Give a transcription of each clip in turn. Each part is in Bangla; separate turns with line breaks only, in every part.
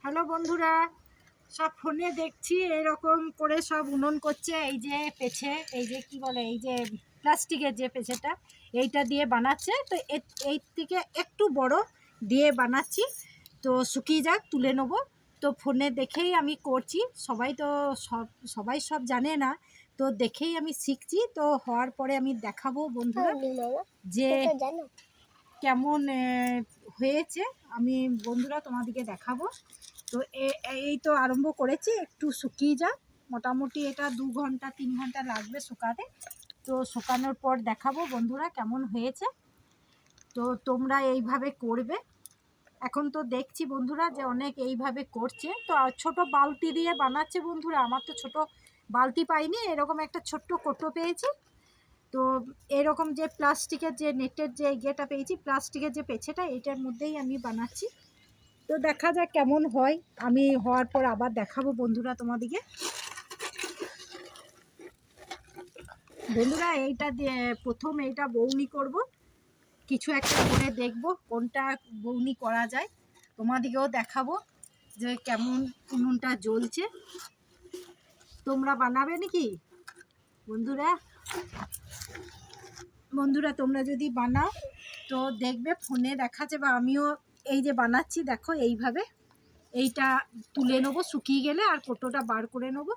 হ্যালো বন্ধুরা, সব ফোনে দেখছি এরকম করে সব উনুন করছে। এই যে পেছে, এই যে কি বলে, এই যে প্লাস্টিকের যে পেছেটা, এইটা দিয়ে বানাচ্ছে। তো এই থেকে একটু বড় দিয়ে বানাচ্ছি। তো শুকিয়ে যাক, তুলে নেবো। তো ফোনে দেখেই আমি করছি। সবাই সব জানে না, তো দেখেই আমি শিখছি। তো হওয়ার পরে আমি দেখাবো বন্ধুরা যে কেমন হয়েছে। আমি বন্ধুরা তোমাদেরকে দেখাবো। তো এই তো আরম্ভ করেছি, একটু শুকিয়ে যাক। মোটামুটি এটা 2 ঘন্টা 3 ঘন্টা লাগবে শুকাতে। তো শুকানোর পর দেখাবো বন্ধুরা কেমন হয়েছে। তো তোমরা এইভাবে করবে। এখন তো দেখছি বন্ধুরা যে অনেক এইভাবে করছে। তো ছোট বালতি দিয়ে বানাচ্ছে বন্ধুরা। আমার তো ছোট বালতি পাইনি, এরকম একটা ছোট্ট কোটো পেয়েছি। তো এরকম যে প্লাস্টিকের যে নেটের যে ইয়েটা পেয়েছি, প্লাস্টিকের যে পেছেটা, এটার মধ্যেই আমি বানাচ্ছি। তো দেখা যাক কেমন হয়। আমি হওয়ার পর আবার দেখাবো বন্ধুরা তোমাদিকে। বন্ধুরা এইটা দিয়ে প্রথম এইটা বৌনি করব, কিছু একটা করে দেখব কোনটা বৌনি করা যায়। তোমাদিকেও দেখাবো যে কেমন উনুনটা জ্বলছে। তোমরা বানাবে নাকি বন্ধুরা? বন্ধুরা তোমরা যদি বানাও তো দেখবে, ফোনে দেখাচ্ছে বা আমিও এই যে বানাচ্ছি, দেখো এইভাবে এইটা তুলে নেবো শুকিয়ে গেলে, আর কোটোটা বার করে নেবো।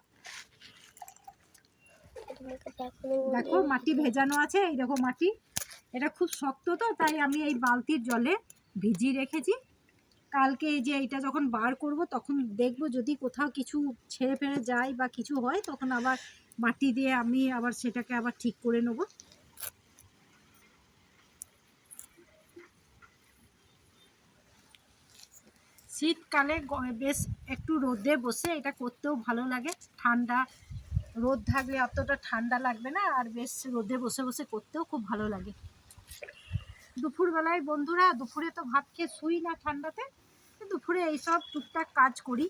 দেখো মাটি ভেজানো আছে, এই দেখো মাটি। এটা খুব শক্ত, তো তাই আমি এই বালতির জলে ভিজিয়ে রেখেছি। কালকে এই যে এইটা যখন বার করব তখন দেখব, যদি কোথাও কিছু ছেড়ে ফেড়ে যায় বা কিছু হয়, তখন আবার মাটি দিয়ে আমি আবার সেটাকে আবার ঠিক করে নেব। শীতকালে বেশ একটু রোদে বসে এটা করতেও ভালো লাগে। ঠান্ডা রোদ থাকলে অতটা ঠান্ডা লাগবে না, আর বেশ রোদে বসে বসে করতেও খুব ভালো লাগে। দুপুরবেলায় বন্ধুরা, দুপুরে তো ভাত খেয়ে শুই না ঠান্ডাতে, দুপুরে এইসব টুকটাক কাজ করি।